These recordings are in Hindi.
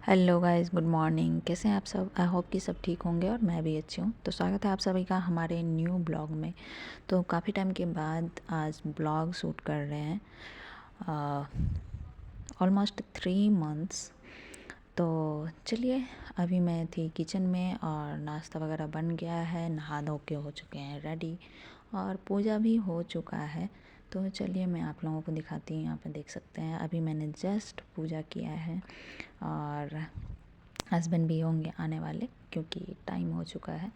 Hello guys, good morning. कैसे हैं आप सब? आई होप कि सब ठीक होंगे और मैं भी अच्छी हूँ। तो स्वागत है आप सभी का हमारे न्यू ब्लॉग में। तो काफ़ी टाइम के बाद आज ब्लॉग शूट कर रहे हैं, ऑलमोस्ट 3 मंथ्स। तो चलिए, अभी मैं थी किचन में और नाश्ता वगैरह बन गया है, नहा धो के हो चुके हैं रेडी और पूजा भी हो चुका है। तो चलिए मैं आप लोगों को दिखाती हूँ। यहाँ पे देख सकते हैं अभी मैंने जस्ट पूजा किया है और हस्बैंड भी होंगे आने वाले क्योंकि टाइम हो चुका है।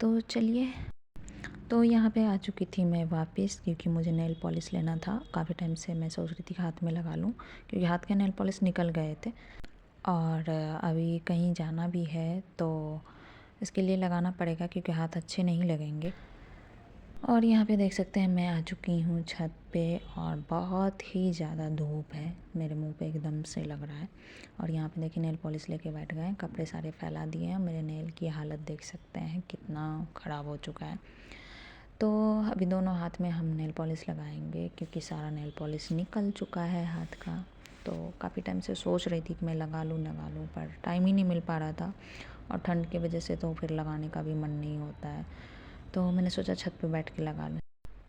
तो चलिए, तो यहाँ पे आ चुकी थी मैं वापस क्योंकि मुझे नेल पॉलिश लेना था। काफ़ी टाइम से मैं सोच रही थी कि हाथ में लगा लूँ क्योंकि हाथ के नेल पॉलिश निकल गए थे और अभी कहीं जाना भी है तो इसके लिए लगाना पड़ेगा क्योंकि हाथ अच्छे नहीं लगेंगे। और यहाँ पे देख सकते हैं मैं आ चुकी हूँ छत पे और बहुत ही ज़्यादा धूप है, मेरे मुंह पे एकदम से लग रहा है। और यहाँ पे देखिए नेल पॉलिश लेके बैठ गए हैं, कपड़े सारे फैला दिए हैं। मेरे नेल की हालत देख सकते हैं कितना ख़राब हो चुका है। तो अभी दोनों हाथ में हम नेल पॉलिश लगाएंगे क्योंकि सारा नेल पॉलिश निकल चुका है हाथ का। तो काफ़ी टाइम से सोच रही थी कि मैं लगा लूँ पर टाइम ही नहीं मिल पा रहा था और ठंड की वजह से तो फिर लगाने का भी मन नहीं होता है। तो मैंने सोचा छत पे बैठ के लगा लें।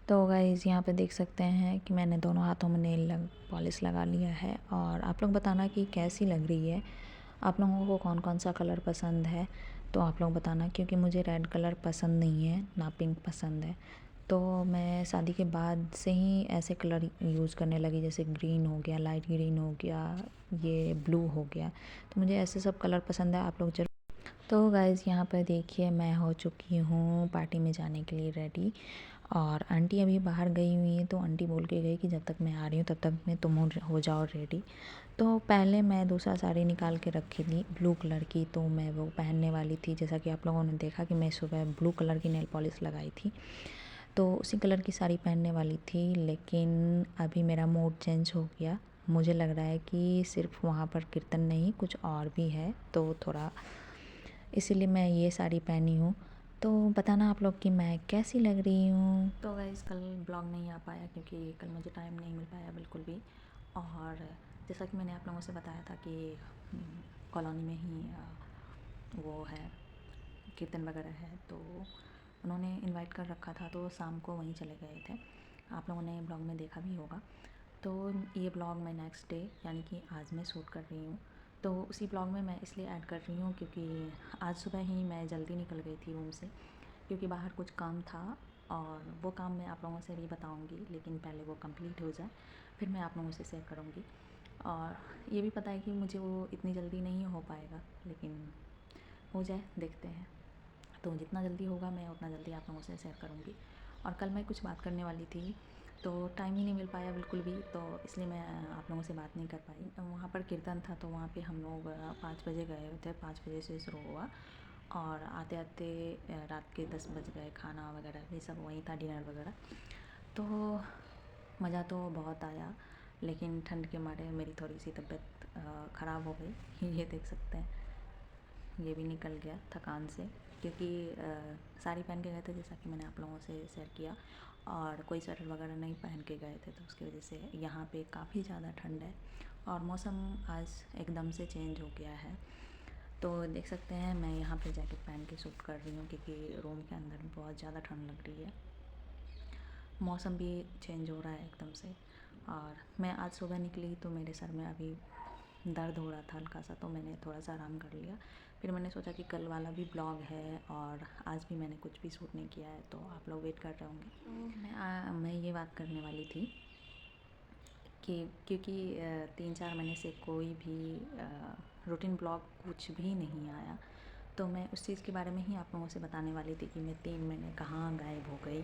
तो गाइज़ यहाँ पे देख सकते हैं कि मैंने दोनों हाथों में नेल पॉलिश लगा लिया है और आप लोग बताना कि कैसी लग रही है। आप लोगों को कौन कौन सा कलर पसंद है तो आप लोग बताना, क्योंकि मुझे रेड कलर पसंद नहीं है ना पिंक पसंद है। तो मैं शादी के बाद से ही ऐसे कलर यूज़ करने लगी, जैसे ग्रीन हो गया, लाइट ग्रीन हो गया, ये ब्लू हो गया। तो मुझे ऐसे सब कलर पसंद है, आप लोग जरूर। तो गाइज़ यहाँ पर देखिए मैं हो चुकी हूँ पार्टी में जाने के लिए रेडी और आंटी अभी बाहर गई हुई है। तो आंटी बोल के गई कि जब तक मैं आ रही हूँ तब तक में तुम हो जाओ रेडी। तो पहले मैं दूसरा साड़ी निकाल के रखी थी ब्लू कलर की, तो मैं वो पहनने वाली थी। जैसा कि आप लोगों ने देखा कि मैं सुबह ब्लू कलर की नेल पॉलिश लगाई थी, तो उसी कलर की साड़ी पहनने वाली थी। लेकिन अभी मेरा मूड चेंज हो गया। मुझे लग रहा है कि सिर्फ वहाँ पर कीर्तन नहीं कुछ और भी है, तो थोड़ा इसीलिए मैं ये साड़ी पहनी हूँ। तो बताना आप लोग कि मैं कैसी लग रही हूँ। तो गाइस कल ब्लॉग नहीं आ पाया क्योंकि कल मुझे टाइम नहीं मिल पाया बिल्कुल भी। और जैसा कि मैंने आप लोगों से बताया था कि कॉलोनी में ही वो है, कीर्तन वगैरह है, तो उन्होंने इनवाइट कर रखा था तो शाम को वहीं चले गए थे। आप लोगों ने ब्लॉग में देखा भी होगा। तो ये ब्लॉग मैं नेक्स्ट डे यानी कि आज मैं शूट कर रही हूँ। तो उसी ब्लॉग में मैं इसलिए ऐड कर रही हूँ क्योंकि आज सुबह ही मैं जल्दी निकल गई थी रूम से क्योंकि बाहर कुछ काम था और वो काम मैं आप लोगों से भी बताऊँगी, लेकिन पहले वो कंप्लीट हो जाए फिर मैं आप लोगों से शेयर करूँगी। और ये भी पता है कि मुझे वो इतनी जल्दी नहीं हो पाएगा, लेकिन हो जाए देखते हैं। तो जितना जल्दी होगा मैं उतना जल्दी आप लोगों से शेयर करूँगी। और कल मैं कुछ बात करने वाली थी तो टाइम ही नहीं मिल पाया बिल्कुल भी, तो इसलिए मैं आप लोगों से बात नहीं कर पाई। वहाँ पर कीर्तन था तो वहाँ पे हम लोग 5 बजे गए थे, 5 बजे से शुरू हुआ और आते आते रात के 10 बज गए। खाना वगैरह भी सब वहीं था, डिनर वगैरह। तो मज़ा तो बहुत आया, लेकिन ठंड के मारे मेरी थोड़ी सी तबीयत ख़राब हो गई ये देख सकते हैं, ये भी निकल गया थकान से क्योंकि साड़ी पहन के गए थे जैसा कि मैंने आप लोगों से शेयर किया, और कोई स्वेटर वगैरह नहीं पहन के गए थे, तो उसकी वजह से यहाँ पे काफ़ी ज़्यादा ठंड है और मौसम आज एकदम से चेंज हो गया है। तो देख सकते हैं मैं यहाँ पे जैकेट पहन के शूट कर रही हूँ क्योंकि रूम के अंदर बहुत ज़्यादा ठंड लग रही है। मौसम भी चेंज हो रहा है एकदम से। और मैं आज सुबह निकली तो मेरे सर में अभी दर्द हो रहा था हल्का सा, तो मैंने थोड़ा सा आराम कर लिया। फिर मैंने सोचा कि कल वाला भी ब्लॉग है और आज भी मैंने कुछ भी शूट नहीं किया है तो आप लोग वेट कर रहे होंगे। तो मैं ये बात करने वाली थी कि क्योंकि 3-4 महीने से कोई भी रूटीन ब्लॉग कुछ भी नहीं आया, तो मैं उस चीज़ के बारे में ही आप लोगों से बताने वाली थी कि मैं 3 महीने कहाँ गायब हो गई।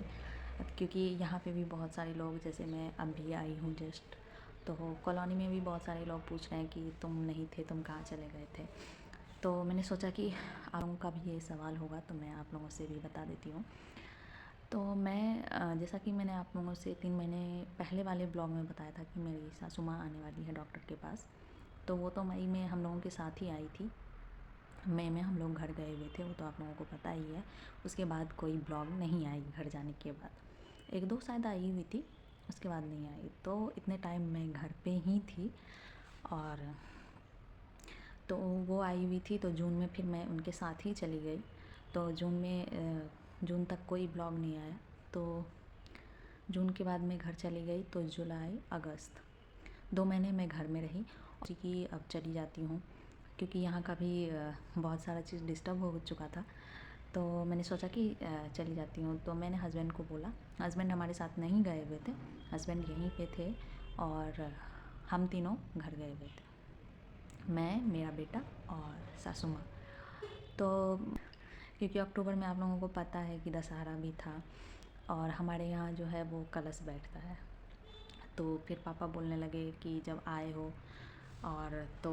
क्योंकि यहाँ पे भी बहुत सारे लोग, जैसे मैं अभी आई हूँ जस्ट, तो कॉलोनी में भी बहुत सारे लोग पूछ रहे हैं कि तुम नहीं थे, तुम कहाँ चले गए थे। तो मैंने सोचा कि आप लोगों का भी ये सवाल होगा तो मैं आप लोगों से भी बता देती हूँ। तो मैं जैसा कि मैंने आप लोगों से 3 महीने पहले वाले ब्लॉग में बताया था कि मेरी सासू माँ आने वाली है डॉक्टर के पास, तो वो तो मई में हम लोगों के साथ ही आई थी। मई में हम लोग घर गए हुए थे, वो तो आप लोगों को पता ही है। उसके बाद कोई ब्लॉग नहीं आई घर जाने के बाद, 1-2 शायद आई हुई थी, उसके बाद नहीं आई। तो इतने टाइम मैं घर पे ही थी। और तो वो आई हुई थी, तो जून में फिर मैं उनके साथ ही चली गई। तो जून तक कोई ब्लॉग नहीं आया। तो जून के बाद मैं घर चली गई, तो जुलाई अगस्त 2 महीने मैं घर में रही। कि अब चली जाती हूँ, क्योंकि यहाँ का भी बहुत सारा चीज़ डिस्टर्ब हो चुका था। तो मैंने सोचा कि चली जाती हूँ। तो मैंने हस्बैंड को बोला, हस्बैंड हमारे साथ नहीं गए हुए थे, हस्बैंड यहीं पे थे और हम तीनों घर गए हुए थे, मैं, मेरा बेटा और सासू माँ। तो क्योंकि अक्टूबर में आप लोगों को पता है कि दशहरा भी था और हमारे यहाँ जो है वो कलश बैठता है। तो फिर पापा बोलने लगे कि जब आए हो और तो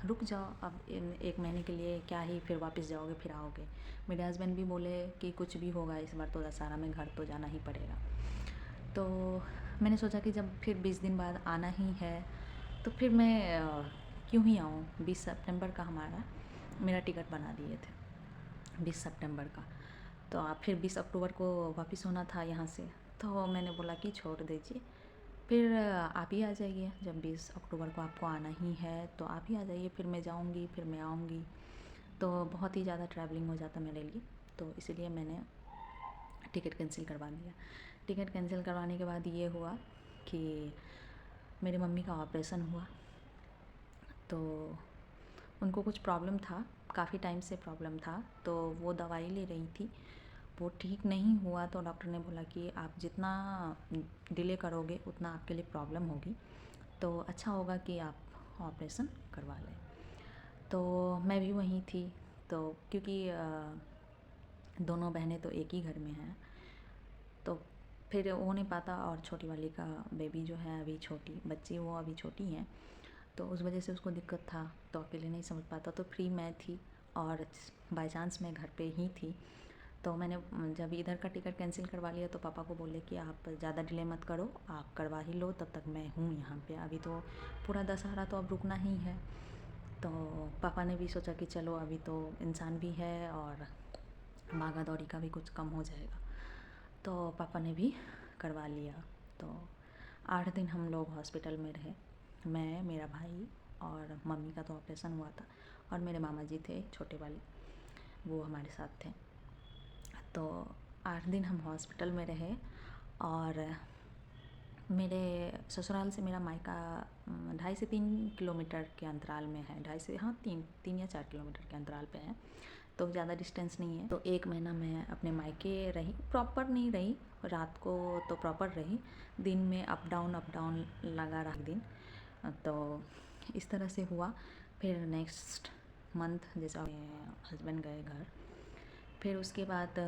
रुक जाओ, अब 1 महीने के लिए क्या ही फिर वापस जाओगे फिर आओगे। मेरे हस्बैंड भी बोले कि कुछ भी होगा इस बार तो दशहरा में घर तो जाना ही पड़ेगा। तो मैंने सोचा कि जब फिर 20 दिन बाद आना ही है तो फिर मैं क्यों ही आऊँ। 20 सितंबर का मेरा टिकट बना दिए थे, 20 सितंबर का। तो आप फिर 20 अक्टूबर को वापस होना था यहाँ से। तो मैंने बोला कि छोड़ दीजिए, फिर आप ही आ जाइए, जब 20 अक्टूबर को आपको आना ही है तो आप ही आ जाइए, फिर मैं जाऊँगी, फिर मैं आऊँगी। तो बहुत ही ज़्यादा ट्रैवलिंग हो जाता मेरे लिए, तो इसीलिए मैंने टिकट कैंसिल करवा दिया। टिकट कैंसिल करवाने के बाद ये हुआ कि मेरी मम्मी का ऑपरेशन हुआ। तो उनको कुछ प्रॉब्लम था, काफ़ी टाइम से प्रॉब्लम था, तो वो दवाई ले रही थी, वो ठीक नहीं हुआ। तो डॉक्टर ने बोला कि आप जितना डिले करोगे उतना आपके लिए प्रॉब्लम होगी, तो अच्छा होगा कि आप ऑपरेशन करवा लें। तो मैं भी वहीं थी, तो क्योंकि दोनों बहनें तो एक ही घर में हैं, तो फिर हो नहीं पाता। और छोटी वाली का बेबी जो है अभी छोटी बच्ची, वो अभी छोटी हैं, तो उस वजह से उसको दिक्कत था, तो अकेले नहीं समझ पाता। तो फ्री मैं थी और बाय चांस मैं घर पे ही थी। तो मैंने जब इधर का टिकट कैंसिल करवा लिया तो पापा को बोले कि आप ज़्यादा डिले मत करो, आप करवा ही लो, तब तक मैं हूँ यहाँ पे। अभी तो पूरा दशहरा तो अब रुकना ही है। तो पापा ने भी सोचा कि चलो अभी तो इंसान भी है और भागा दौड़ी का भी कुछ कम हो जाएगा, तो पापा ने भी करवा लिया। तो 8 दिन हम लोग हॉस्पिटल में रहे, मैं, मेरा भाई और मम्मी का तो ऑपरेशन हुआ था, और मेरे मामा जी थे छोटे वाले, वो हमारे साथ थे। तो 8 दिन हम हॉस्पिटल में रहे। और मेरे ससुराल से मेरा मायका 2.5 से 3 किलोमीटर के अंतराल में है, 2.5 से, हाँ, 3 या 4 किलोमीटर के अंतराल पे है, तो ज़्यादा डिस्टेंस नहीं है। तो 1 महीना मैं अपने मायके रही, प्रॉपर नहीं रही, रात को तो प्रॉपर रही, दिन में अप डाउन लगा रहा दिन। तो इस तरह से हुआ। फिर नेक्स्ट मंथ जैसे हस्बैंड गए घर, फिर उसके बाद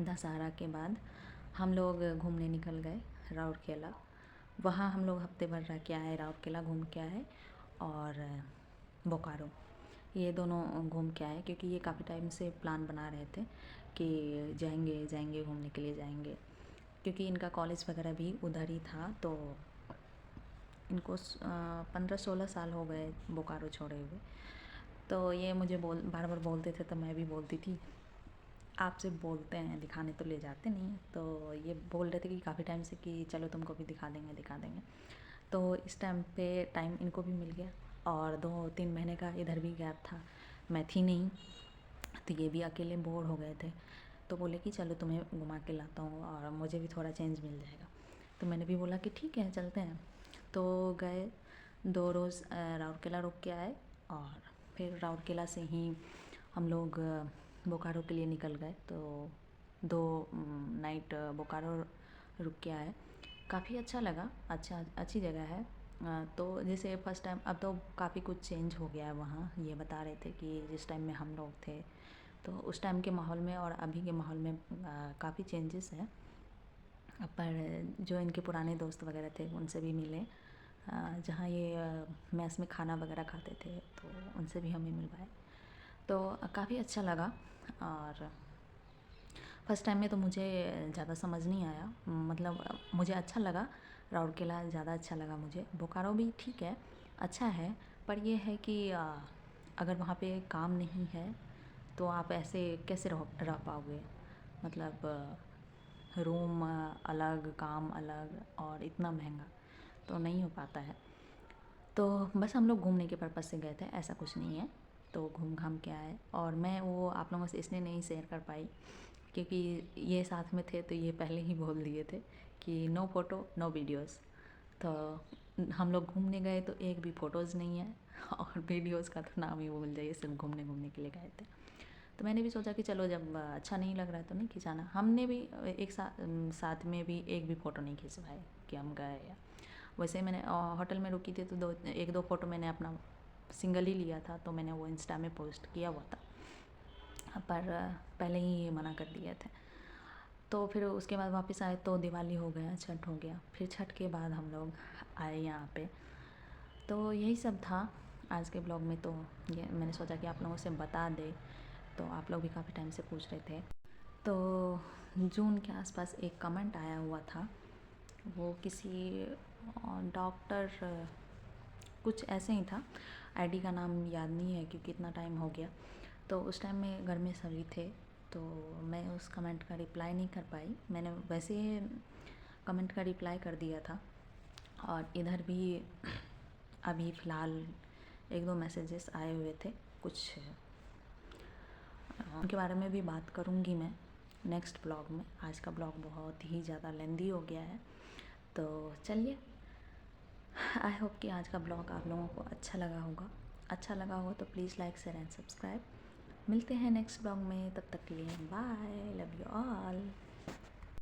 दशहरा के बाद हम लोग घूमने निकल गए राउरकेला। वहाँ हम लोग हफ्ते भर रह के आए, राउरकेला घूम के आए और बोकारो, ये दोनों घूम के आए, क्योंकि ये काफ़ी टाइम से प्लान बना रहे थे कि जाएंगे घूमने के लिए जाएंगे, क्योंकि इनका कॉलेज वगैरह भी उधर ही था। तो इनको 15-16 साल हो गए बोकारो छोड़े हुए। तो ये मुझे बार बार बोलते थे, तो मैं भी बोलती थी, आपसे बोलते हैं, दिखाने तो ले जाते नहीं। तो ये बोल रहे थे कि काफ़ी टाइम से कि चलो तुमको भी दिखा देंगे। तो इस टाइम पे टाइम इनको भी मिल गया, और 2-3 महीने का इधर भी गैप था, मैं थी नहीं, तो ये भी अकेले बोर हो गए थे। तो बोले कि चलो तुम्हें घुमा के लाता हूँ और मुझे भी थोड़ा चेंज मिल जाएगा। तो मैंने भी बोला कि ठीक है चलते हैं। तो गए, 2 रोज़ राउरकेला रुक के आए, और फिर राउरकेला से ही हम लोग बोकारो के लिए निकल गए। तो 2 नाइट बोकारो रुक के आए, काफ़ी अच्छा लगा, अच्छी जगह है। तो जैसे फ़र्स्ट टाइम, अब तो काफ़ी कुछ चेंज हो गया है वहाँ, ये बता रहे थे कि जिस टाइम में हम लोग थे तो उस टाइम के माहौल में और अभी के माहौल में काफ़ी चेंजेस है। पर जो इनके पुराने दोस्त वगैरह थे उनसे भी मिले, जहाँ ये मेस में खाना वगैरह खाते थे, तो उनसे भी हमें मिलवाए, तो काफ़ी अच्छा लगा। और फर्स्ट टाइम में तो मुझे ज़्यादा समझ नहीं आया, मतलब मुझे अच्छा लगा, राउरकेला ज़्यादा अच्छा लगा मुझे। बोकारो भी ठीक है, अच्छा है, पर ये है कि अगर वहाँ पे काम नहीं है तो आप ऐसे कैसे रह पाओगे, मतलब रूम अलग, काम अलग, और इतना महंगा तो नहीं हो पाता है। तो बस हम लोग घूमने के पर्पज़ से गए थे, ऐसा कुछ नहीं है। तो घूम घाम के आए और मैं वो आप लोगों से इसलिए नहीं शेयर कर पाई क्योंकि ये साथ में थे तो ये पहले ही बोल दिए थे कि नो फ़ोटो नो वीडियोज़। तो हम लोग घूमने गए तो एक भी फ़ोटोज़ नहीं है और वीडियोज़ का तो नाम ही भूल जाइए, सिर्फ घूमने घूमने के लिए गए थे। तो मैंने भी सोचा कि चलो जब अच्छा नहीं लग रहा है तो नहीं खिंचाना। हमने भी एक साथ में भी एक भी फ़ोटो नहीं खिंचवाए कि हम गए या वैसे मैंने होटल में रुकी थी तो एक दो फ़ोटो मैंने अपना सिंगल ही लिया था, तो मैंने वो इंस्टा में पोस्ट किया हुआ था, पर पहले ही मना कर दिए थे। तो फिर उसके बाद वापस आए तो दिवाली हो गया, छठ हो गया, फिर छठ के बाद हम लोग आए यहाँ पे। तो यही सब था आज के ब्लॉग में। तो ये मैंने सोचा कि आप लोगों से बता दे, तो आप लोग भी काफ़ी टाइम से पूछ रहे थे। तो जून के आसपास एक कमेंट आया हुआ था, वो किसी डॉक्टर कुछ ऐसे ही था, आईडी का नाम याद नहीं है क्योंकि इतना टाइम हो गया। तो उस टाइम में घर में सभी थे तो मैं उस कमेंट का रिप्लाई नहीं कर पाई। मैंने वैसे कमेंट का रिप्लाई कर दिया था और इधर भी अभी फ़िलहाल एक दो मैसेजेस आए हुए थे, कुछ उनके बारे में भी बात करूँगी मैं नेक्स्ट ब्लॉग में। आज का ब्लॉग बहुत ही ज़्यादा लेंदी हो गया है, तो चलिए आई होप कि आज का ब्लॉग आप लोगों को अच्छा लगा होगा। अच्छा लगा हो तो please like share and subscribe. मिलते हैं नेक्स्ट ब्लॉग में, तब तक के लिए बाय, लव यू ऑल।